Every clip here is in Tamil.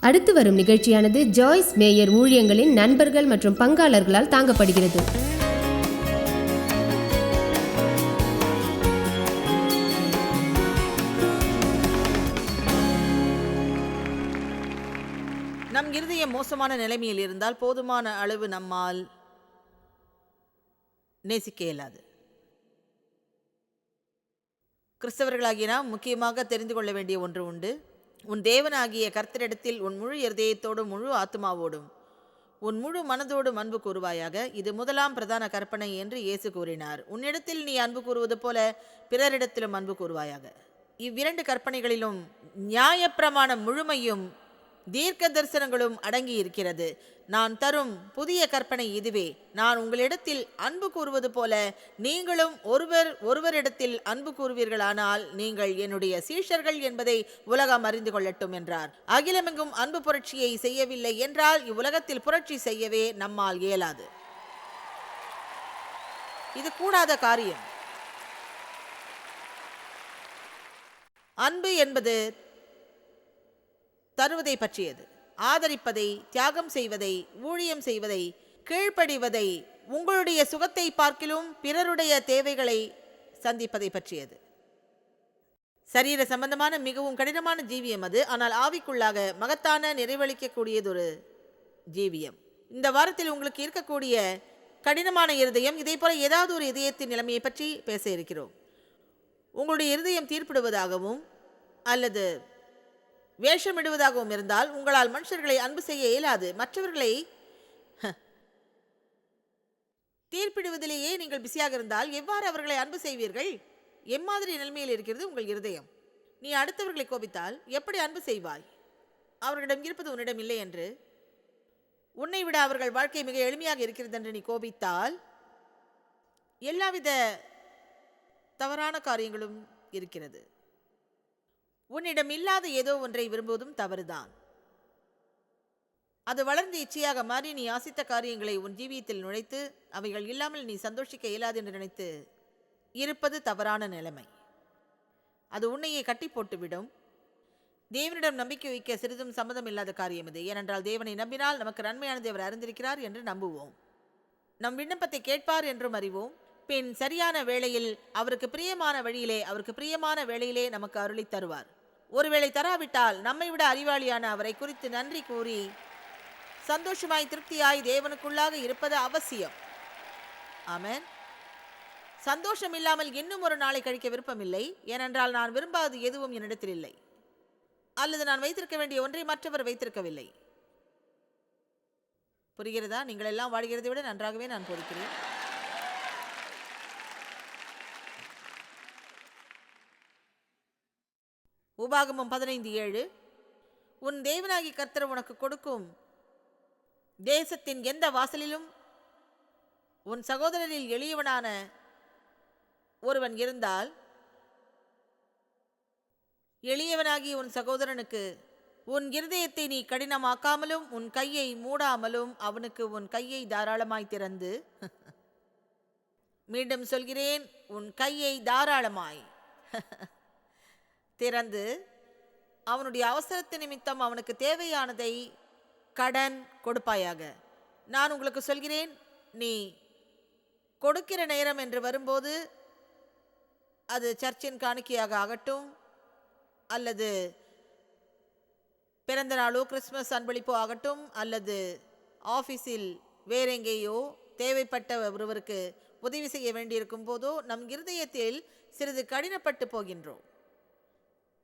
அடுத்து வரும் நிகழ்ச்சியானது ஜாய்ஸ் மேயர் ஊழியங்களின் நண்பர்கள் மற்றும் பங்காளர்களால் தாங்கப்படுகிறது. நம் இருதயம் மோசமான நிலைமையில் இருந்தால் போதுமான அளவு நம்மால் நேசிக்க இயலாது. கிறிஸ்தவர்களாகிய நாம் முக்கியமாக தெரிந்து கொள்ள வேண்டிய ஒன்று உண்டு. உன் தேவனாகிய கர்த்தரிடத்தில் உன் முழு இருதயத்தோடும் முழு ஆத்மாவோடும் உன் முழு மனதோடும் அன்பு கூறுவாயாக. இது முதலாம் பிரதான கற்பனை என்று இயேசு கூறினார். உன்னிடத்தில் நீ அன்பு கூறுவது போல பிறரிடத்திலும் அன்பு கூறுவாயாக. இவ்விரண்டு கற்பனைகளிலும் நியாயப்பிரமாணம் முழுமையும் தீர்க்க தரிசனங்களும் அடங்கி இருக்கிறது. நான் தரும் புதிய கற்பனை இதுவே: நான் உங்களிடத்தில் அன்பு கூறுவது போல நீங்களும் ஒருவரிடத்தில் அன்பு கூறுவீர்களானால் நீங்கள் என்னுடைய சீஷர்கள் என்பதை உலகம் அறிந்து கொள்ளட்டும் என்றார். அகிலமெங்கும் அன்பு புரட்சியை செய்யவில்லை என்றால் இவ்வுலகத்தில் புரட்சி செய்யவே நம்மால் இயலாது. இது கூடாத காரியம். அன்பு என்பது தருவதை பற்றியது, ஆதரிப்பதை, தியாகம் செய்வதை, ஊழியம் செய்வதை, கீழ்ப்படிவதை, உங்களுடைய சுகத்தை பார்க்கிலும் பிறருடைய தேவைகளை சந்திப்பதை பற்றியது. சரீர சம்பந்தமான மிகவும் கடினமான ஜீவியம் அது. ஆனால் ஆவிக்குள்ளாக மகத்தான நிறைவளிக்கக்கூடியதொரு ஜீவியம். இந்த வாரத்தில் உங்களுக்கு இருக்கக்கூடிய கடினமான இருதயம், இதே போல ஏதாவது ஒரு இதயத்தின் நிலைமையை பற்றி பேச இருக்கிறோம். உங்களுடைய இருதயம் தீர்ப்பிடுவதாகவும் அல்லது வேஷமிடுவதாகவும் இருந்தால் உங்களால் மனுஷர்களை அன்பு செய்ய இயலாது. மற்றவர்களை தீர்ப்பிடுவதிலேயே நீங்கள் பிஸியாக இருந்தால் எவ்வாறு அவர்களை அன்பு செய்வீர்கள்? எம்மாதிரி நிலைமையில் இருக்கிறது உங்கள் இருதயம்? நீ அடுத்தவர்களை கோபித்தால் எப்படி அன்பு செய்வாய்? அவர்களிடம் இருப்பது உன்னிடம் இல்லை என்று, உன்னை விட அவர்கள் வாழ்க்கை மிக எளிமையாக இருக்கிறது என்று நீ கோபித்தால் எல்லாவித தவறான காரியங்களும் இருக்கிறது. உன்னிடம் இல்லாத ஏதோ ஒன்றை விரும்புவதும் தவறுதான். அது வளர்ந்து இச்சையாக மாறி நீ ஆசித்த காரியங்களை உன் ஜீவியத்தில் நுழைத்து அவைகள் இல்லாமல் நீ சந்தோஷிக்க இயலாது என்று நினைத்து இருப்பது தவறான நிலைமை. அது உன்னையே கட்டி போட்டுவிடும். தேவனிடம் நம்பிக்கை வைக்க சிறிதும் சம்மதம் இல்லாத காரியம் இது. ஏனென்றால் தேவனை நம்பினால் நமக்கு நன்மையானதை அவர் அறிந்திருக்கிறார் என்று நம்புவோம். நம் விண்ணப்பத்தை கேட்பார் என்றும் அறிவோம். பின் சரியான வேளையில் அவருக்கு பிரியமான வேளையிலே நமக்கு அருளி தருவார். ஒருவேளை தராவிட்டால் நம்மை விட அறிவாளியான அவரை குறித்து நன்றி கூறி சந்தோஷமாய் திருப்தியாய் தேவனுக்குள்ளாக இருப்பது அவசியம். ஆமென். சந்தோஷம் இல்லாமல் இன்னும் ஒரு நாளை கழிக்க விருப்பமில்லை. ஏனென்றால் நான் விரும்பாதது எதுவும் என்னிடத்தில் இல்லை, அல்லது நான் வைத்திருக்க வேண்டிய ஒன்றை மற்றவர் வைத்திருக்கவில்லை. புரிகிறதா? நீங்கள் எல்லாம் வாழ்கிறதை விட நன்றாகவே நான் போதிக்கிறேன். உபாகமம் 15:7 உன் தேவனாகிய கர்த்தர் உனக்கு கொடுக்கும் தேசத்தின் எந்த வாசலிலும் உன் சகோதரரில் எளியவனான ஒருவன் இருந்தால், எளியவனாகிய உன் சகோதரனுக்கு உன் இருதயத்தை நீ கடினமாக்காமலும் உன் கையை மூடாமலும் அவனுக்கு உன் கையை தாராளமாய் திறந்து மீண்டும் சொல்கிறேன், உன் கையை தாராளமாய் திறந்து அவனுடைய அவசரத்து நிமித்தம் அவனுக்கு தேவையானதை கடன் கொடுப்பாயாக. நான் உங்களுக்கு சொல்கிறேன், நீ கொடுக்கிற நேரம் என்று வரும்போது, அது சர்ச்சின் காணிக்கையாக ஆகட்டும், அல்லது பிறந்த நாளோ கிறிஸ்துமஸ் அன்பளிப்போ ஆகட்டும், அல்லது ஆஃபீஸில் வேறெங்கேயோ தேவைப்பட்ட ஒருவருக்கு உதவி செய்ய வேண்டியிருக்கும் போதோ நம் இருதயத்தில் சிறிது கடினப்பட்டு போகின்றோம்.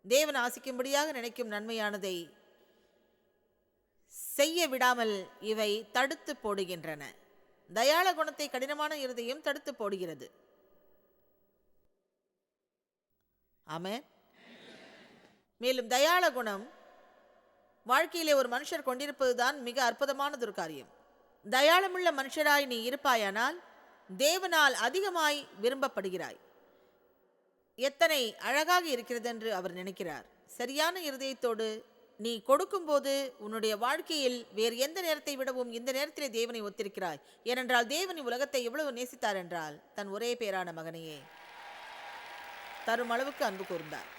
தேவன் ஆசிக்கும்படியாக நினைக்கும் நன்மையானதை செய்ய விடாமல் இவை தடுத்து போடுகின்றன. தயாள குணத்தை கடினமான இருதயம் தடுத்து போடுகிறது. ஆமென். மேலும் தயாள குணம் வாழ்க்கையிலே ஒரு மனுஷர் கொண்டிருப்பதுதான் மிக அற்புதமானதொரு காரியம். தயாளமுள்ள மனுஷராய் நீ இருப்பாயானால் தேவனால் அதிகமாய் விரும்பப்படுகிறாய். எத்தனை அழகாக இருக்கிறது என்று அவர் நினைக்கிறார். சரியான இருதயத்தோடு நீ கொடுக்கும்போது உன்னுடைய வாழ்க்கையில் வேறு எந்த நேரத்தை விடவும் இந்த நேரத்திலே தேவனை ஒத்திருக்கிறாய். ஏனென்றால் தேவன் உலகத்தை எவ்வளவு நேசித்தார் என்றால் தன் ஒரே பேரான மகனையே தரும் அளவுக்கு அன்பு கூர்ந்தார்.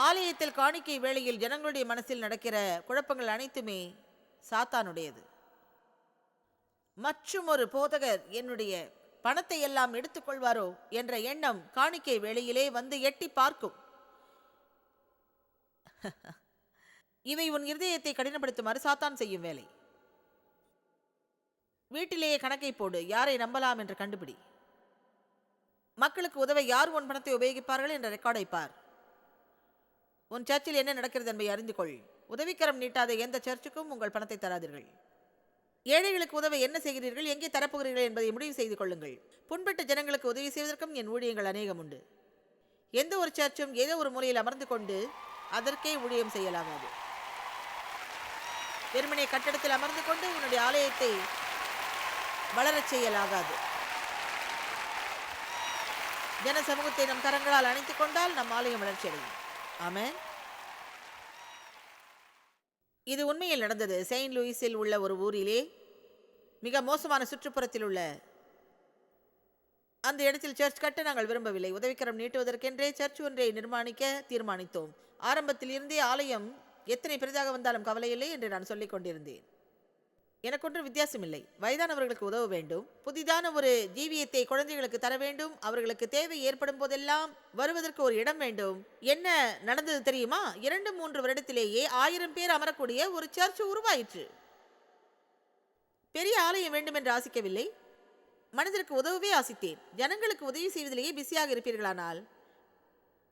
ஆலயத்தில் காணிக்கை வேளையில் ஜனங்களுடைய மனசில் நடக்கிற குழப்பங்கள் அனைத்துமே சாத்தானுடையது. மற்றும் ஒரு போதகர் என்னுடைய பணத்தை எல்லாம் எடுத்துக்கொள்வாரோ என்ற எண்ணம் காணிக்கை வேளையிலே வந்து எட்டி பார்க்கும். இவை உன் இருதயத்தை கடினப்படுத்துமாறு சாத்தான் செய்யும் வேலை. வீட்டிலேயே கணக்கை போடு, யாரை நம்பலாம் என்று கண்டுபிடி. மக்களுக்கு உதவ யார் உன் பணத்தை உபயோகிப்பார்கள் என்ற ரெக்கார்டை பார். உன் சர்ச்சில் என்ன நடக்கிறது என்பதை அறிந்து கொள். உதவிக்கரம் நீட்டாத எந்த சர்ச்சுக்கும் உங்கள் பணத்தை தராதீர்கள். ஏழைகளுக்கு உதவ என்ன செய்கிறீர்கள், எங்கே தரப்போகிறீர்கள் என்பதை முடிவு செய்து கொள்ளுங்கள். புண்பட்ட ஜனங்களுக்கு உதவி செய்வதற்கும் என் ஊழியங்கள் அநேகம் உண்டு. எந்த ஒரு சர்ச்சும் ஏதோ ஒரு மூலையில் அமர்ந்து கொண்டு அதற்கே ஊழியம் செய்யலாகாது. வெறுமனே கட்டடத்தில் அமர்ந்து கொண்டு உன்னுடைய ஆலயத்தை வளரச் செய்யலாகாது. ஜன சமூகத்தை நம் கரங்களால் அணைத்துக் கொண்டால் நம் ஆலயம் வளர்ச்சி அடையும். ஆமென். இது உண்மையில் நடந்தது. செயின்ட் லூயிஸில் உள்ள ஒரு ஊரிலே, மிக மோசமான சுற்றுப்புறத்தில் உள்ள அந்த இடத்தில் சர்ச் கட்ட நாங்கள் விரும்பவில்லை. உதவிக்கரம் நீட்டுவதற்கென்றே சர்ச் ஒன்றை நிர்மாணிக்க தீர்மானித்தோம். ஆரம்பத்தில் இருந்தே ஆலயம் எத்தனை பெரிதாக வந்தாலும் கவலையில்லை என்று நான் சொல்லிக் கொண்டிருந்தேன். எனக்கொன்று வித்தியாசமில்லை. வயதானவர்களுக்கு உதவ வேண்டும், புதிதான ஒரு ஜீவியத்தை குழந்தைகளுக்கு தர வேண்டும், அவர்களுக்கு தேவை ஏற்படும் போதெல்லாம் வருவதற்கு ஒரு இடம் வேண்டும். என்ன நடந்தது தெரியுமா? 2-3 வருடத்திலேயே 1000 பேர் அமரக்கூடிய ஒரு சர்ச் உருவாயிற்று. பெரிய ஆலயம் வேண்டும் என்று ஆசிக்கவில்லை, மனிதருக்கு உதவவே ஆசித்தேன். ஜனங்களுக்கு உதவி செய்வதிலேயே பிஸியாக இருப்பீர்களானால்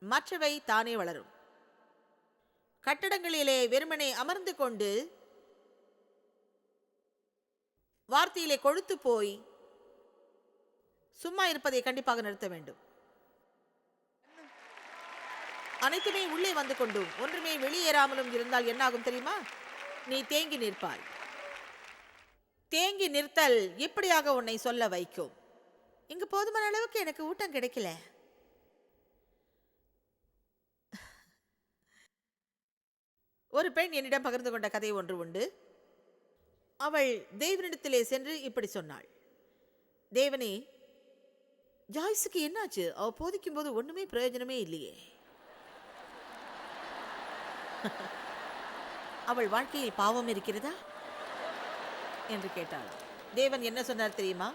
மற்றவை தானே வளரும். கட்டடங்களிலே வெறுமனே அமர்ந்து கொண்டு வார்த்தையிலே கொழுத்து போய் சும்மா இருப்பதை கண்டிப்பாக நிறுத்த வேண்டும். அனைத்துமே உள்ளே வந்து கொண்டும் ஒன்றுமே வெளியேறாமலும் இருந்தால் என்னாகும் தெரியுமா? நீ தேங்கி நிற்பாய். தேங்கி நிறுத்தல் இப்படியாக உன்னை சொல்ல வைக்கும், இங்கு போதுமான அளவுக்கு எனக்கு ஊட்டம் கிடைக்கல. ஒரு பெண் என்னிடம் பகிர்ந்து கொண்ட கதை ஒன்று உண்டு. அவள் தேவனிடத்திலே சென்று இப்படி சொன்னாள், தேவனே, ஜாய்ஸுக்கு என்னாச்சு? அவ போதிக்கும் போது ஒண்ணுமே பிரயோஜனமே இல்லையே. அவள் வாழ்க்கையில் பாவம் இருக்கிறதா என்று கேட்டாள். தேவன் என்ன சொன்னார் தெரியுமா?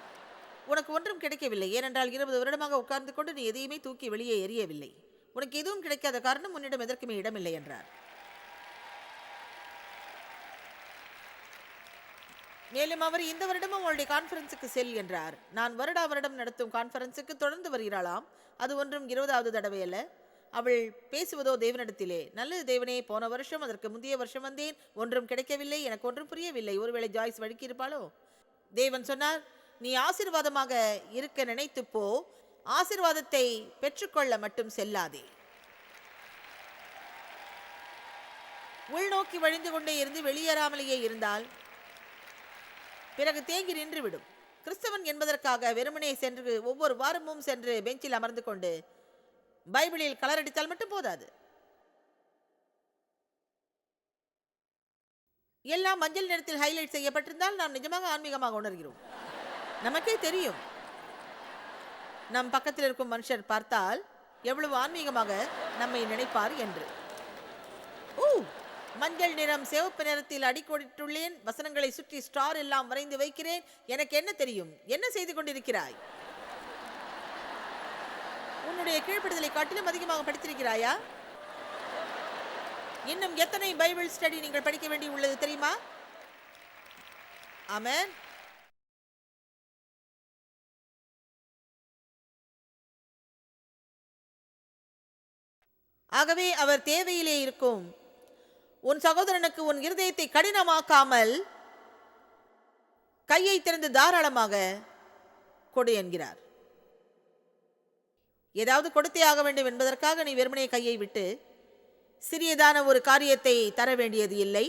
உனக்கு ஒன்றும் கிடைக்கவில்லை, ஏனென்றால் 20 வருடமாக உட்கார்ந்து கொண்டு நீ எதையுமே தூக்கி வெளியே எறியவில்லை. உனக்கு எதுவும் கிடைக்காத காரணம் உன்னிடம் எதற்குமே இடமில்லை என்றார். மேலும் அவர் இந்த வருடமும் அவளுடைய கான்ஃபரன்ஸுக்கு செல் என்றார். நான் வருடம் நடத்தும் கான்ஃபரன்ஸுக்கு தொடர்ந்து வருகிறாளாம். அது ஒன்றும் 20வது தடவை அல்ல. அவள் பேசுவதோ தேவனிடத்திலே. நல்லது தேவனே, போன வருஷம் அதற்கு முந்தைய வருஷம் வந்தேன், ஒன்றும் கிடைக்கவில்லை, எனக்கு ஒன்றும் புரியவில்லை. ஒருவேளை ஜாய்ஸ் வழுக்கி இருப்பாளோ? தேவன் சொன்னார், நீ ஆசீர்வாதமாக இருக்க நினைத்து போ, ஆசீர்வாதத்தை பெற்றுக்கொள்ள மட்டும் செல்லாதே. உள்நோக்கி வழிந்து கொண்டே இருந்து வெளியேறாமலேயே இருந்தால் பிறகு தேங்கி நின்று விடும். கிறிஸ்தவன் என்பதற்காக வெறுமனே சென்று ஒவ்வொரு வாரமும் சென்று பெஞ்சில் அமர்ந்து கொண்டு பைபிளில் கலர் அடித்தால் மட்டும் போதாது. எல்லாம் மஞ்சள் நிறத்தில் ஹைலைட் செய்யப்பட்டிருந்தால் நாம் நிஜமாக ஆன்மீகமாக உணர்கிறோம். நமக்கே தெரியும், நம் பக்கத்தில் இருக்கும் மனுஷர் பார்த்தால் எவ்வளவு ஆன்மீகமாக நம்மை நினைப்பார் என்று. மஞ்சள் நிறம் சிவப்பு நிறத்தில் அடிக்கோடிட்டுள்ளேன், வசனங்களை சுற்றி ஸ்டார் எல்லாம் வரைந்து வைக்கிறேன். எனக்கு என்ன தெரியும்? என்ன செய்து கொண்டிருக்கிறாய்? உன்னுடைய கீழ்ப்படுதலை காட்டிலும் அதிகமாக படித்திருக்கிறாயா? இன்னும் எத்தனை பைபிள் ஸ்டடி நீங்கள் படிக்க வேண்டி உள்ளது தெரியுமா? ஆமென். ஆகவே அவர் தேவையிலே இருக்கும் உன் சகோதரனுக்கு உன் இருதயத்தை கடினமாக்காமல் கையை திறந்து தாராளமாக கொடு என்கிறார். ஏதாவது கொடுத்தே ஆக வேண்டும் என்பதற்காக நீ வெறுமனே கையை விட்டு சிறியதான ஒரு காரியத்தை தர வேண்டியது இல்லை.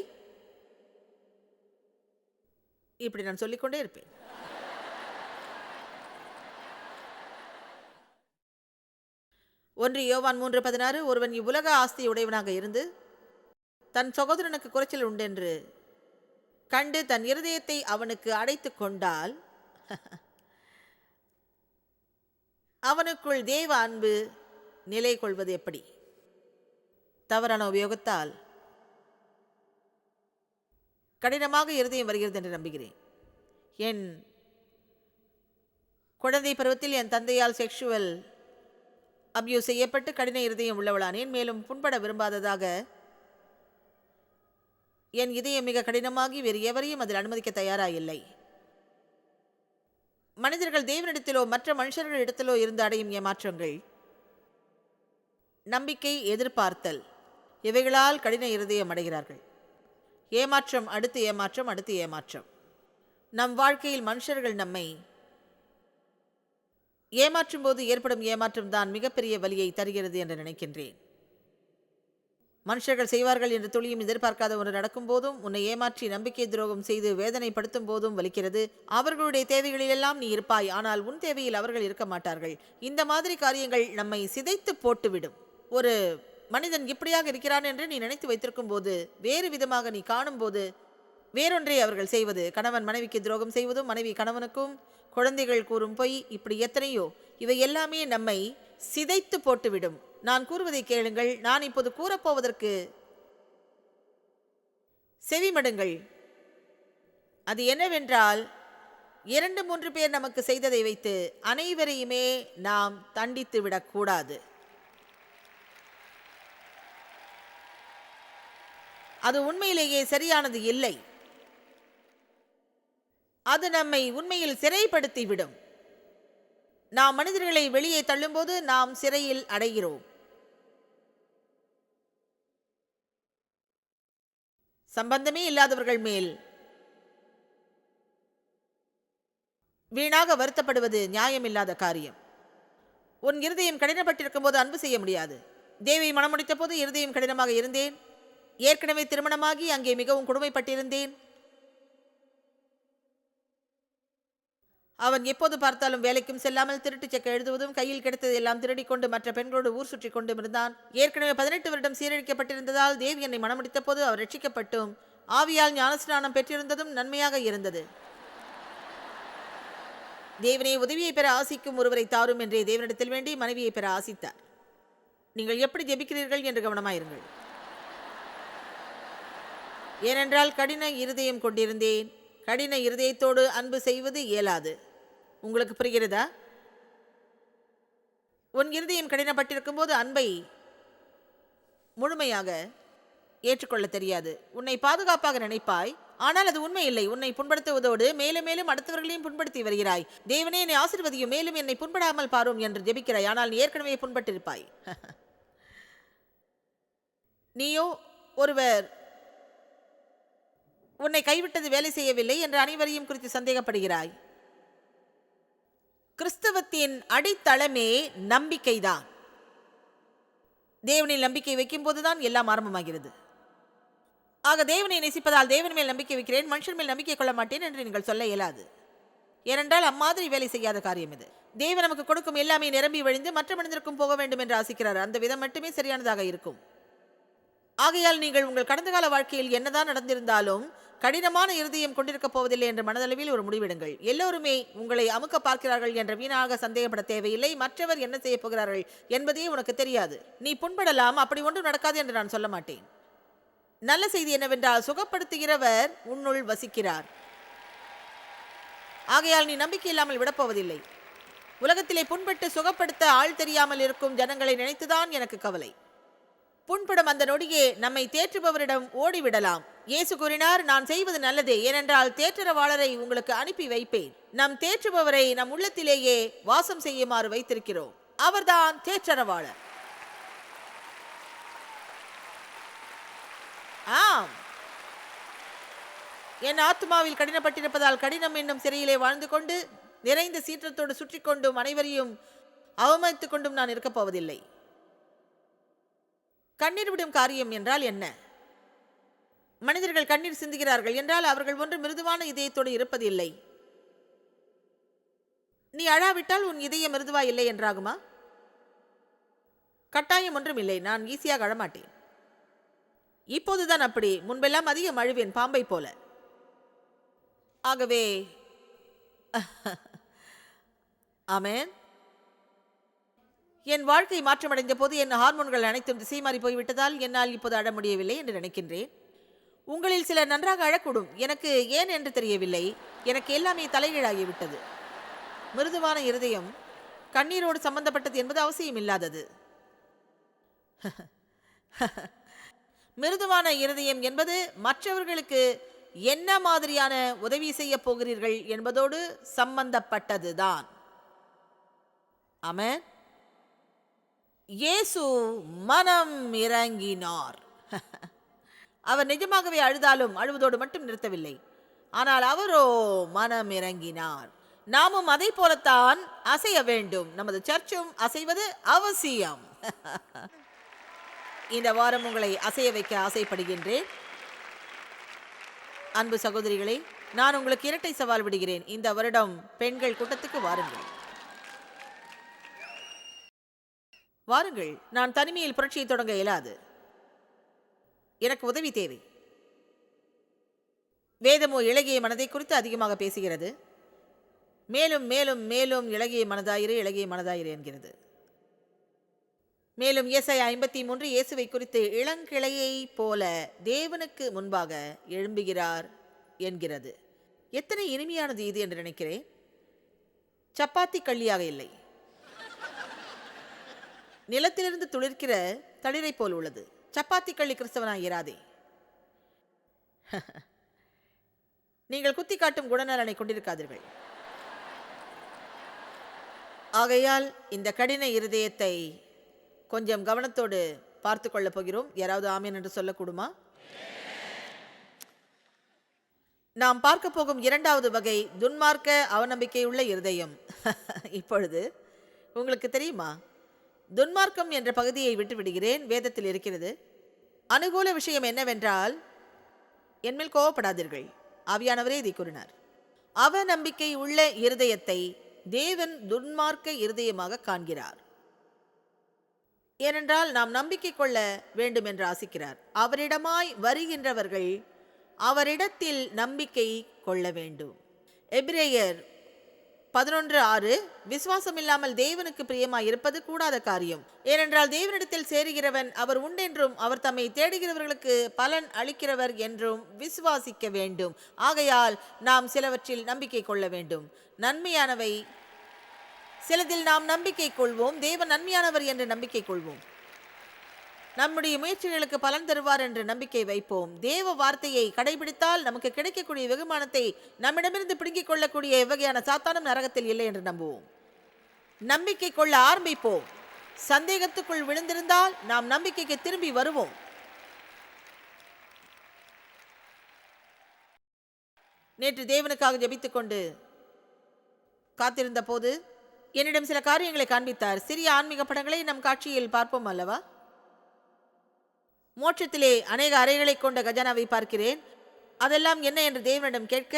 இப்படி நான் சொல்லிக்கொண்டே இருப்பேன். யோவான் 3:16, ஒருவன் இவ்வுலக ஆஸ்தி உடையவனாக இருந்து தன் சகோதரனுக்கு குறைச்சல் உண்டென்று கண்டு தன் இருதயத்தை அவனுக்கு அடைத்து கொண்டால் அவனுக்குள் தேவ அன்பு நிலை கொள்வது எப்படி? தவறான உபயோகத்தால் கடினமாக இருதயம் வருகிறது என்று நம்புகிறேன். என் குழந்தை பருவத்தில் என் தந்தையால் செக்ஷுவல் அபியூஸ் செய்யப்பட்டு கடின இருதயம் உள்ளவளானேன். மேலும் புண்பட விரும்பாததாக என் இதயம் மிக கடினமாகி வேறு எவரையும் அதில் அனுமதிக்க தயாராயில்லை. மனிதர்கள் தேவனிடத்திலோ மற்ற மனுஷர்களிடத்திலோ இருந்து அடையும் ஏமாற்றங்கள், நம்பிக்கை, எதிர்பார்த்தல், இவைகளால் கடின இருதயம் அடைகிறார்கள். ஏமாற்றம் அடுத்து ஏமாற்றம் அடுத்து ஏமாற்றம். நம் வாழ்க்கையில் மனுஷர்கள் நம்மை ஏமாற்றும் போது ஏற்படும் ஏமாற்றம் தான் மிகப்பெரிய வலியை தருகிறது என்று நினைக்கின்றேன். மனுஷர்கள் செய்வார்கள் என்று துளியும் எதிர்பார்க்காத ஒன்று நடக்கும் போதும், உன்னை ஏமாற்றி நம்பிக்கை துரோகம் செய்து வேதனைப்படுத்தும் போதும் வலிக்கிறது. அவர்களுடைய தேவைகளிலெல்லாம் நீ இருப்பாய், ஆனால் உன் தேவையில் அவர்கள் இருக்க மாட்டார்கள். இந்த மாதிரி காரியங்கள் நம்மை சிதைத்து போட்டுவிடும். ஒரு மனிதன் இப்படியாக இருக்கிறான் என்று நீ நினைத்து வைத்திருக்கும் போது, வேறு விதமாக நீ காணும் போது வேறொன்றை அவர்கள் செய்வது, கணவன் மனைவிக்கு துரோகம் செய்வதும், மனைவி கணவனுக்கும், குழந்தைகள் கூறும் பொய், இப்படி எத்தனையோ, இவை எல்லாமே நம்மை சிதைத்து போட்டுவிடும். நான் கூறுவதை கேளுங்கள். நான் இப்போது கூறப்போவதற்கு செவிமடுங்கள். அது என்னவென்றால், 2-3 பேர் நமக்கு செய்ததை வைத்து அனைவரையுமே நாம் தண்டித்து விடக்கூடாது. அது உண்மையிலேயே சரியானது இல்லை. அது நம்மை உண்மையில் சிறைப்படுத்திவிடும். நாம் மனிதர்களை வெளியே தள்ளும்போது நாம் சிறையில் அடைகிறோம். சம்பந்தமே இல்லாதவர்கள் மேல் வீணாக வருத்தப்படுவது நியாயமில்லாத காரியம். உன் இருதயம் கடினப்பட்டிருக்கும் போது அன்பு செய்ய முடியாது. தேவை மனமுடித்த போது இருதயம் கடினமாக இருந்தேன். ஏற்கனவே திருமணமாகி அங்கே மிகவும் கொடுமைப்பட்டிருந்தேன். அவன் எப்போது பார்த்தாலும் வேலைக்கும் செல்லாமல் திருட்டு செக்க எழுதுவதும், கையில் கிடைத்தது எல்லாம் திருடிக் கொண்டு மற்ற பெண்களோடு ஊர் சுற்றி கொண்டும் இருந்தான். ஏற்கனவே 18 வருடம் சீரழிக்கப்பட்டிருந்ததால் தேவி என்னை மனமுடித்த போது அவர் ரட்சிக்கப்பட்டும் ஆவியால் ஞானஸ்நானம் பெற்றிருந்ததும் நன்மையாக இருந்தது. தேவனே, உதவியை பெற ஆசிக்கும் ஒருவரை தாரும் என்றே தேவனிடத்தில் வேண்டி மனைவியை பெற ஆசித்தார். நீங்கள் எப்படி ஜெபிக்கிறீர்கள் என்று கவனமாயிருங்கள். ஏனென்றால் கடின இருதயம் கொண்டிருந்தேன். கடின இருதயத்தோடு அன்பு செய்வது இயலாது. உங்களுக்கு புரிகிறதா? உன் இருதயம் கடினப்பட்டிருக்கும் போது அன்பை முழுமையாக ஏற்றுக்கொள்ள தெரியாது. உன்னை பாதுகாப்பாக நினைப்பாய், ஆனால் அது உண்மை இல்லை. உன்னை புண்படுத்துவதோடு மேலும் மேலும் அடுத்தவர்களையும் புண்படுத்தி வருகிறாய். தேவனே, என்னை ஆசீர்வதியும், மேலும் என்னை புண்படாமல் பாரும் என்று ஜெபிக்கிறாய். ஆனால் நீ ஏற்கனவே புண்பட்டிருப்பாய். நீயோ ஒருவர் உன்னை கைவிட்டது வேலை செய்யவில்லை என்று அனைவரையும் குறித்து சந்தேகப்படுகிறாய். கிறிஸ்தவத்தின் அடித்தளமே நம்பிக்கைதான். தேவனில் நம்பிக்கை வைக்கும் போதுதான் எல்லாம் ஆரம்பமாகிறது. ஆக தேவனை நேசிப்பதால் தேவன் மேல் நம்பிக்கை வைக்கிறேன், மனுஷன் மேல் நம்பிக்கை கொள்ள மாட்டேன் என்று நீங்கள் சொல்ல இயலாது. ஏனென்றால் அம்மாதிரி வேலை செய்யாத காரியம் இது. தேவன் நமக்கு கொடுக்கும் எல்லாமே நிரம்பி வழிந்து மற்ற மனிதருக்கும் போக வேண்டும் என்று ஆசிக்கிறார். அந்த விதம் மட்டுமே சரியானதாக இருக்கும். ஆகையால் நீங்கள் உங்கள் கடந்த கால வாழ்க்கையில் என்னதான் நடந்திருந்தாலும் கடினமான இருதயம் கொண்டிருக்கப் போவதில்லை என்ற மனதளவில் ஒரு முடிவெடுங்கள். எல்லோருமே உங்களை அமுக்க பார்க்கிறார்கள் என்ற வீணாக சந்தேகப்பட தேவையில்லை. மற்றவர் என்ன செய்ய போகிறார்கள் என்பதே உனக்கு தெரியாது. நீ புண்படலாம், அப்படி ஒன்றும் நடக்காது என்று நான் சொல்ல மாட்டேன். நல்ல செய்தி என்னவென்றால், சுகப்படுத்துகிறவர் உன்னுள் வசிக்கிறார். ஆகையால் நீ நம்பிக்கை இல்லாமல் விடப்போவதில்லை. உலகத்திலே புண்பட்டு சுகப்படுத்த ஆள் தெரியாமல் இருக்கும் ஜனங்களை நினைத்துதான் எனக்கு கவலை. புண்படும் அந்த நொடியே நம்மை தேற்றுபவரிடம் ஓடிவிடலாம். இயேசு கூறினார், நான் செய்வது நல்லதே, ஏனென்றால் தேற்றரவாளரை உங்களுக்கு அனுப்பி வைப்பேன். நம் தேற்றுபவரை நம் உள்ளத்திலேயே வாசம் செய்யுமாறு வைத்திருக்கிறோம். அவர்தான் தேற்றரவாளர். ஆம், என் ஆத்மாவில் கடினப்பட்டிருப்பதால் கடினம் என்னும் சிறையிலே வாழ்ந்து கொண்டு நிறைந்த சீற்றத்தோடு சுற்றி கொண்டும் அனைவரையும் அவமதித்துக் கொண்டும் நான் இருக்கப் போவதில்லை. கண்ணீர் விடும் காரியம் என்றால் என்ன? மனிதர்கள் கண்ணீர் சிந்துகிறார்கள் என்றால் அவர்கள் ஒன்று மிருதுவான இதயத்தோடு இருப்பதில்லை. நீ அழாவிட்டால் உன் இதயம் மிருதுவா இல்லை என்றாகுமா? கட்டாயம் ஒன்றும் இல்லை. நான் ஈஸியாக அழமாட்டேன். இப்போதுதான் அப்படி. முன்பெல்லாம் அதிகம் அழுவேன், பாம்பை போல. ஆகவே ஆமென். என் வாழ்க்கை மாற்றமடைந்த போது என் ஹார்மோன்கள் அனைத்தும் திசை மாறி போய்விட்டதால் என்னால் இப்போது அழ முடியவில்லை என்று நினைக்கின்றேன். உங்களில் சிலர் நன்றாக அழக்கூடும். எனக்கு ஏன் என்று தெரியவில்லை. எனக்கு எல்லாமே தலைகீழாகிவிட்டது. மிருதுவான இருதயம் கண்ணீரோடு சம்பந்தப்பட்டது என்பது அவசியம் இல்லாதது. மிருதுவான இருதயம் என்பது மற்றவர்களுக்கு என்ன மாதிரியான உதவி செய்ய போகிறீர்கள் என்பதோடு சம்பந்தப்பட்டதுதான். ஆமென். இயேசு மனம் இறங்கினார். அவர் நிஜமாகவே அழுதாலும் அழுவதோடு மட்டும் நிறுத்தவில்லை. ஆனால் அவரோ மனம் இறங்கினார். நாமும் அதை போலத்தான் அசைய வேண்டும். நமது சர்ச்சும் அசைவது அவசியம். இந்த வாரம் உங்களை அசைய வைக்க ஆசைப்படுகின்றேன். அன்பு சகோதரிகளே, நான் உங்களுக்கு இரட்டை சவால் விடுகிறேன். இந்த வருடம் பெண்கள் கூட்டத்துக்கு வாருங்கள். வாருங்கள். நான் தனிமையில் புரட்சியை தொடங்க இயலாது. எனக்கு உதவி தேவை. வேதமோ இளகிய மனதை குறித்து அதிகமாக பேசுகிறது. மேலும் மேலும் மேலும் இளகிய மனதாயிரு, இளகிய மனதாயிரு என்கிறது. மேலும் ஏசாயா 53 இயேசுவை குறித்து இளங்கிளையை போல தேவனுக்கு முன்பாக எழும்புகிறார் என்கிறது. எத்தனை இனிமையானது இது என்று நினைக்கிறேன். சப்பாத்தி கள்ளியாக இல்லை, நிலத்திலிருந்து துளிர்க்கிற தளிரை போல் உள்ளது. சப்பாத்தி கள்ளி கிறிஸ்தவனாய் இராதே. நீங்கள் குத்தி காட்டும் குணநலனை கொண்டிருக்காதீர்கள். ஆகையால் இந்த கடின இருதயத்தை கொஞ்சம் கவனத்தோடு பார்த்து கொள்ளப் போகிறோம். யாராவது ஆமேன் என்று சொல்லக்கூடுமா? நாம் பார்க்க போகும் இரண்டாவது வகை துன்மார்க்க அவநம்பிக்கையுள்ள இருதயம். இப்பொழுது உங்களுக்கு தெரியுமா, துன்மார்க்கம் என்ற பகுதியை விட்டு விடுகிறேன். வேதத்தில் இருக்கிறது. அனுகூல விஷயம் என்னவென்றால், என்மேல் கோவப்படாதீர்கள், ஆவியானவரே இதை கூறினார். அவநம்பிக்கை உள்ள இருதயத்தை தேவன் துன்மார்க்க இருதயமாக காண்கிறார். ஏனென்றால் நாம் நம்பிக்கை கொள்ள வேண்டும் என்று ஆசிக்கிறார். அவரிடமாய் வருகின்றவர்கள் அவரிடத்தில் நம்பிக்கை கொள்ள வேண்டும். எபிரேயர் 11:6 விசுவாசம் இல்லாமல் தேவனுக்கு பிரியமாய் இருப்பது கூடாத காரியம். ஏனென்றால் தேவனிடத்தில் சேருகிறவன் அவர் உண்டென்றும் அவர் தம்மை தேடுகிறவர்களுக்கு பலன் அளிக்கிறவர் என்றும் விசுவாசிக்க வேண்டும். ஆகையால் நாம் சிலவற்றில் நம்பிக்கை கொள்ள வேண்டும். நன்மையானவை சிலதில் நாம் நம்பிக்கை கொள்வோம். தேவன் நன்மையானவர் என்று நம்பிக்கை கொள்வோம். நம்முடைய முயற்சிகளுக்கு பலன் தருவார் என்று நம்பிக்கை வைப்போம். தேவ வார்த்தையை கடைபிடித்தால் நமக்கு கிடைக்கக்கூடிய வெகுமானத்தை நம்மிடமிருந்து பிடுங்கிக் கொள்ளக்கூடிய எவ்வகையான சாத்தானும் நரகத்தில் இல்லை என்று நம்புவோம். நம்பிக்கை கொள்ள ஆரம்பிப்போம். சந்தேகத்துக்குள் விழுந்திருந்தால் நாம் நம்பிக்கைக்கு திரும்பி வருவோம். நேற்று தேவனுக்காக ஜெபித்துக் கொண்டு காத்திருந்த போது என்னிடம் சில காரியங்களை காண்பித்தார். சிறிய ஆன்மீக படங்களை நம் காட்சியில் பார்ப்போம் அல்லவா? மோட்சத்திலே அநேக அறைகளை கொண்ட கஜானாவை பார்க்கிறேன். அதெல்லாம் என்ன என்று தேவனிடம் கேட்க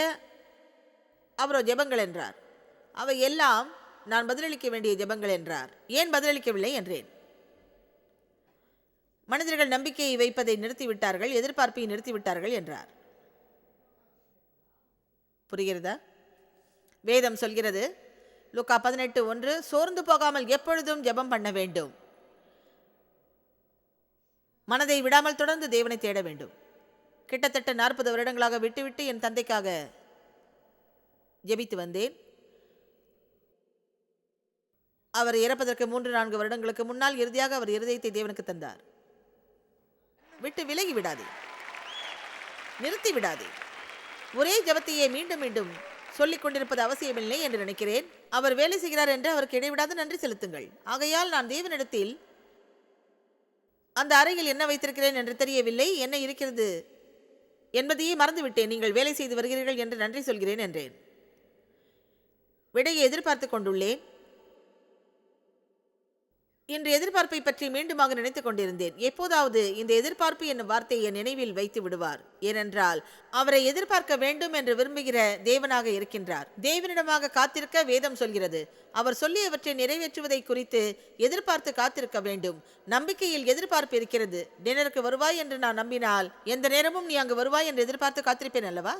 அவரோ ஜெபங்கள் என்றார். அவை எல்லாம் நான் பதிலளிக்க வேண்டிய ஜெபங்கள் என்றார். ஏன் பதிலளிக்கவில்லை என்றேன். மனிதர்கள் நம்பிக்கையை வைப்பதை நிறுத்திவிட்டார்கள், எதிர்பார்ப்பை நிறுத்திவிட்டார்கள் என்றார். புரிகிறதா? வேதம் சொல்கிறது, லூக்கா 18:1, சோர்ந்து போகாமல் எப்பொழுதும் ஜெபம் பண்ண வேண்டும். மனதை விடாமல் தொடர்ந்து தேவனை தேட வேண்டும். கிட்டத்தட்ட 40 வருடங்களாக விட்டுவிட்டு என் தந்தைக்காக ஜெபித்து வந்தேன். அவர் இறப்பதற்கு 3-4 வருடங்களுக்கு முன்னால் இறுதியாக அவர் இருதயத்தை தேவனுக்கு தந்தார். விட்டு விலகி விடாதே, நிறுத்தி விடாதே. ஒரே ஜெபத்தையே மீண்டும் மீண்டும் சொல்லிக் கொண்டிருப்பது அவசியமில்லை என்று நினைக்கிறேன். அவர் வேலை செய்கிறார் என்று அவருக்கு இடைவிடாது நன்றி செலுத்துங்கள். ஆகையால் நான் தேவனிடத்தில் அந்த அறையில் என்ன வைத்திருக்கிறேன் என்று தெரியவில்லை, என்ன இருக்கிறது என்பதையே மறந்துவிட்டேன். நீங்கள் வேலை செய்து வருகிறீர்கள் என்று நன்றி சொல்கிறேன் என்றேன். விடையை எதிர்பார்த்து கொண்டுள்ளேன். இன்று எதிர்பார்ப்பை பற்றி மீண்டுமாக நினைத்துக் கொண்டிருந்தேன். எப்போதாவது இந்த எதிர்பார்ப்பு என்னும் வார்த்தையை என் நினைவில் வைத்து விடுவார். ஏனென்றால் அவரை எதிர்பார்க்க வேண்டும் என்று விரும்புகிற தேவனாக இருக்கின்றார். தேவனிடமாக காத்திருக்க வேதம் சொல்கிறது. அவர் சொல்லியவற்றை நிறைவேற்றுவதை குறித்து எதிர்பார்த்து காத்திருக்க வேண்டும். நம்பிக்கையில் எதிர்பார்ப்பு இருக்கிறது. டின்னருக்கு வருவாய் என்று நான் நம்பினால் எந்த நேரமும் நீ அங்கு வருவாய் என்று எதிர்பார்த்து காத்திருப்பேன் அல்லவா?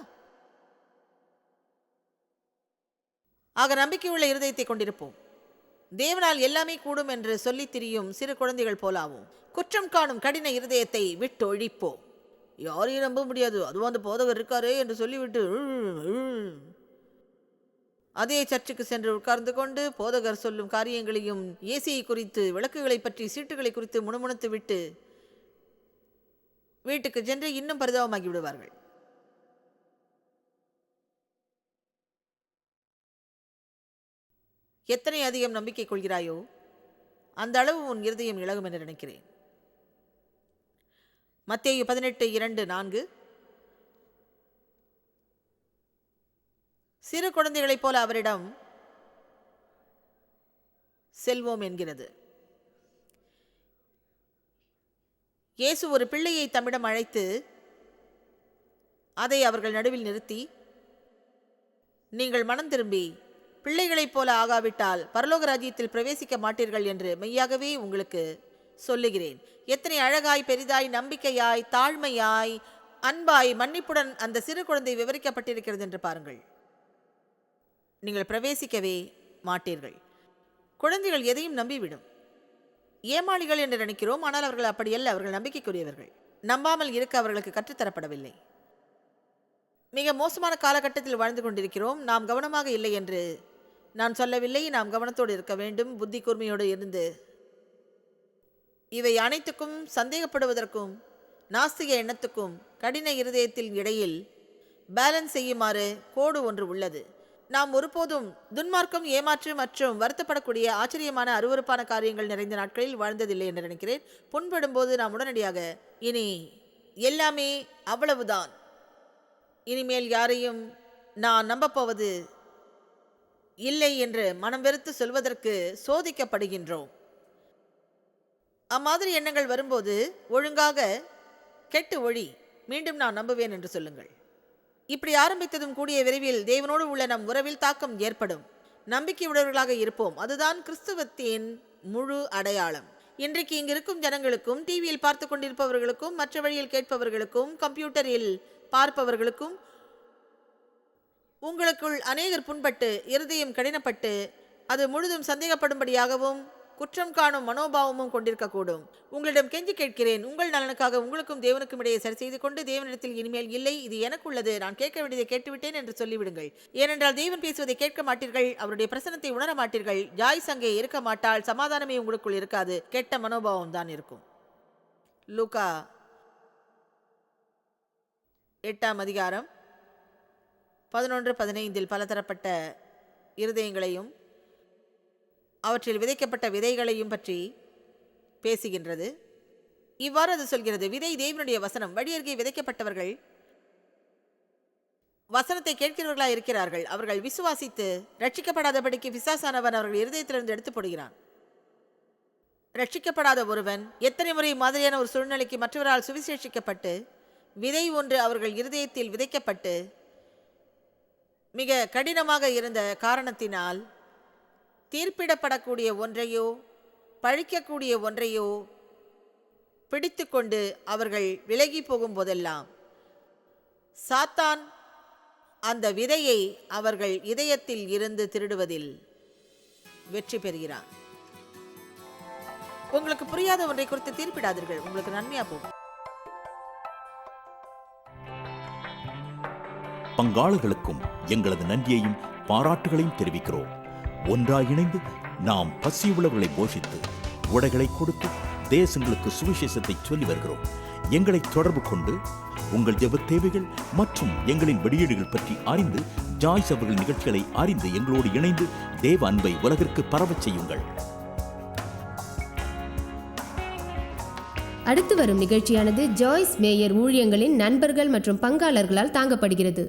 ஆக நம்பிக்கையுள்ள இருதயத்தை கொண்டிருப்போம். தேவனால் எல்லாமே கூடும் என்று சொல்லித் திரியும் சிறு குழந்தைகள் போலாவும். குற்றம் காணும் கடின இருதயத்தை விட்டு ஒழிப்போ. யாரையும் நம்ப முடியாது, அதுவும் அந்த போதகர் இருக்காரே என்று சொல்லிவிட்டு அதே சர்ச்சுக்கு சென்று உட்கார்ந்து கொண்டு போதகர் சொல்லும் காரியங்களையும் ஏசியை குறித்து, விளக்குகளை பற்றி, சீட்டுகளை குறித்து முணுமுணுத்து விட்டு வீட்டுக்கு சென்று இன்னும் பரிதாபமாகி விடுவார்கள். எத்தனை அதிகம் நம்பிக்கை கொள்கிறாயோ அந்த அளவு உன் இருதயம் இழகும் என்று நினைக்கிறேன். மத்தேயு 18:2-4 சிறு குழந்தைகளைப் போல அவரிடம் செல்வோம் என்கிறது. இயேசு ஒரு பிள்ளையை தம்மிடம் அழைத்து அதை அவர்கள் நடுவில் நிறுத்தி, நீங்கள் மனம் திரும்பி பிள்ளைகளைப் போல ஆகாவிட்டால் பரலோக ராஜ்யத்தில் பிரவேசிக்க மாட்டீர்கள் என்று மெய்யாகவே உங்களுக்கு சொல்லுகிறேன். எத்தனை அழகாய், பெரிதாய், நம்பிக்கையாய், தாழ்மையாய், அன்பாய், மன்னிப்புடன் அந்த சிறு குழந்தை விவரிக்கப்பட்டிருக்கிறது என்று பாருங்கள். நீங்கள் பிரவேசிக்கவே மாட்டீர்கள். குழந்தைகள் எதையும் நம்பிவிடும். ஏமாளிகள் என்று நினைக்கிறோம், ஆனால் அவர்கள் அப்படியல்ல. அவர்கள் நம்பிக்கைக்குரியவர்கள். நம்பாமல் இருக்க அவர்களுக்கு கற்றுத்தரப்படவில்லை. மிக மோசமான காலகட்டத்தில் வாழ்ந்து கொண்டிருக்கிறோம். நாம் கவனமாக இல்லை என்று நான் சொல்லவில்லை. நாம் கவனத்தோடு இருக்க வேண்டும், புத்தி கூர்மையோடு இருந்து இவை அனைத்துக்கும், சந்தேகப்படுவதற்கும் நாஸ்திக எண்ணத்துக்கும் கடின இருதயத்தில் இடையில் பேலன்ஸ் செய்யுமாறு கோடு ஒன்று உள்ளது. நாம் ஒருபோதும் துன்மார்க்கம், ஏமாற்று மற்றும் வருத்தப்படக்கூடிய ஆச்சரியமான அருவருப்பான காரியங்கள் நிறைந்த நாட்களில் வாழ்ந்ததில்லை என்று நினைக்கிறேன். புண்படும் போது நாம் உடனடியாக இனி எல்லாமே அவ்வளவுதான், இனிமேல் யாரையும் நான் நம்பப்போவது இல்லை என்று மனம் வெறுத்து சொல்வதற்கு சோதிக்கப்படுகின்றோம். அம்மாதிரி எண்ணங்கள் வரும்போது ஒழுங்காக கெட்டு ஒழி, மீண்டும் நான் நம்புவேன் என்று சொல்லுங்கள். இப்படி ஆரம்பித்ததும் கூடிய விரைவில் தேவனோடு உள்ள நம் உறவில் தாக்கம் ஏற்படும். நம்பிக்கையுடையவர்களாக இருப்போம். அதுதான் கிறிஸ்துவத்தின் முழு அடையாளம். இன்றைக்கு இங்கு இருக்கும் ஜனங்களுக்கும், டிவியில் பார்த்து கொண்டிருப்பவர்களுக்கும், மற்ற வழியில் கேட்பவர்களுக்கும், கம்ப்யூட்டரில் பார்ப்பவர்களுக்கும், உங்களுக்குள் அநேகர் புண்பட்டு இருதயம் கடினப்பட்டு அது முழுதும் சந்தேகப்படும்படியாகவும் குற்றம் காணும் மனோபாவமும் கொண்டிருக்கக்கூடும். உங்களிடம் கெஞ்சி கேட்கிறேன், உங்கள் நலனுக்காக உங்களுக்கும் தேவனுக்கும் இடையே சரி செய்து கொண்டு தேவனிடத்தில் இனிமேல் இல்லை, இது எனக்குள்ளது, நான் கேட்க வேண்டியதை கேட்டுவிட்டேன் என்று சொல்லிவிடுங்கள். ஏனென்றால் தேவன் பேசுவதை கேட்க மாட்டீர்கள், அவருடைய பிரசனத்தை உணர மாட்டீர்கள். ஜாய்ஸ் அங்கே இருக்க மாட்டாள், சமாதானமே உங்களுக்குள் இருக்காது, கெட்ட மனோபாவம் தான் இருக்கும். லூக்கா 8:11-15 பலதரப்பட்ட இருதயங்களையும் அவற்றில் விதைக்கப்பட்ட விதைகளையும் பற்றி பேசுகின்றது. இவ்வாறு அது சொல்கிறது: விதை தேவனுடைய வசனம். வழியருகே விதைக்கப்பட்டவர்கள் வசனத்தை கேட்கிறவர்களாக இருக்கிறார்கள். அவர்கள் விசுவாசித்து ரட்சிக்கப்படாதபடிக்கு பிசாசானவன் அவர்கள் இருதயத்திலிருந்து எடுத்து போடுகிறான். ரட்சிக்கப்படாத ஒருவன் எத்தனை முறை மாதிரியான ஒரு சூழ்நிலைக்கு மற்றவரால் சுவிசேஷிக்கப்பட்டு விதை ஒன்று அவர்கள் இருதயத்தில் விதைக்கப்பட்டு மிக கடினமாக இருந்த காரணத்தினால் தீர்ப்பிடப்படக்கூடிய ஒன்றையோ பழிக்கக்கூடிய ஒன்றையோ பிடித்து கொண்டு அவர்கள் விலகி போகும் போதெல்லாம் சாத்தான் அந்த விதையை அவர்கள் இதயத்தில் இருந்து திருடுவதில் வெற்றி பெறுகிறான். உங்களுக்கு புரியாத ஒன்றை குறித்து தீர்ப்பிடாதீர்கள், உங்களுக்கு நன்மையா போகும். பங்காளர்களுக்கும் எங்களது நன்றியையும் பாராட்டுகளையும் தெரிவிக்கிறோம். ஒன்றாய் இணைந்து நாம் பசியுள்ளவர்களை போஷித்து உடைகளை கொடுத்து தேசங்களுக்கு சுவிசேஷத்தை சொல்லி வருகிறோம். எங்களை தொடர்பு கொண்டு உங்கள் ஜெப தேவைகள் மற்றும் எங்களின் வெளியீடுகள் பற்றி அறிந்து ஜாய்ஸ் அவர்கள் நிகழ்ச்சிகளை அறிந்து எங்களோடு இணைந்து தேவ அன்பை உலகிற்கு பரவச் செய்யுங்கள். அடுத்து வரும் நிகழ்ச்சியானது ஜாய்ஸ் மேயர் ஊழியங்களின் நண்பர்கள் மற்றும் பங்காளர்களால் தாங்கப்படுகிறது.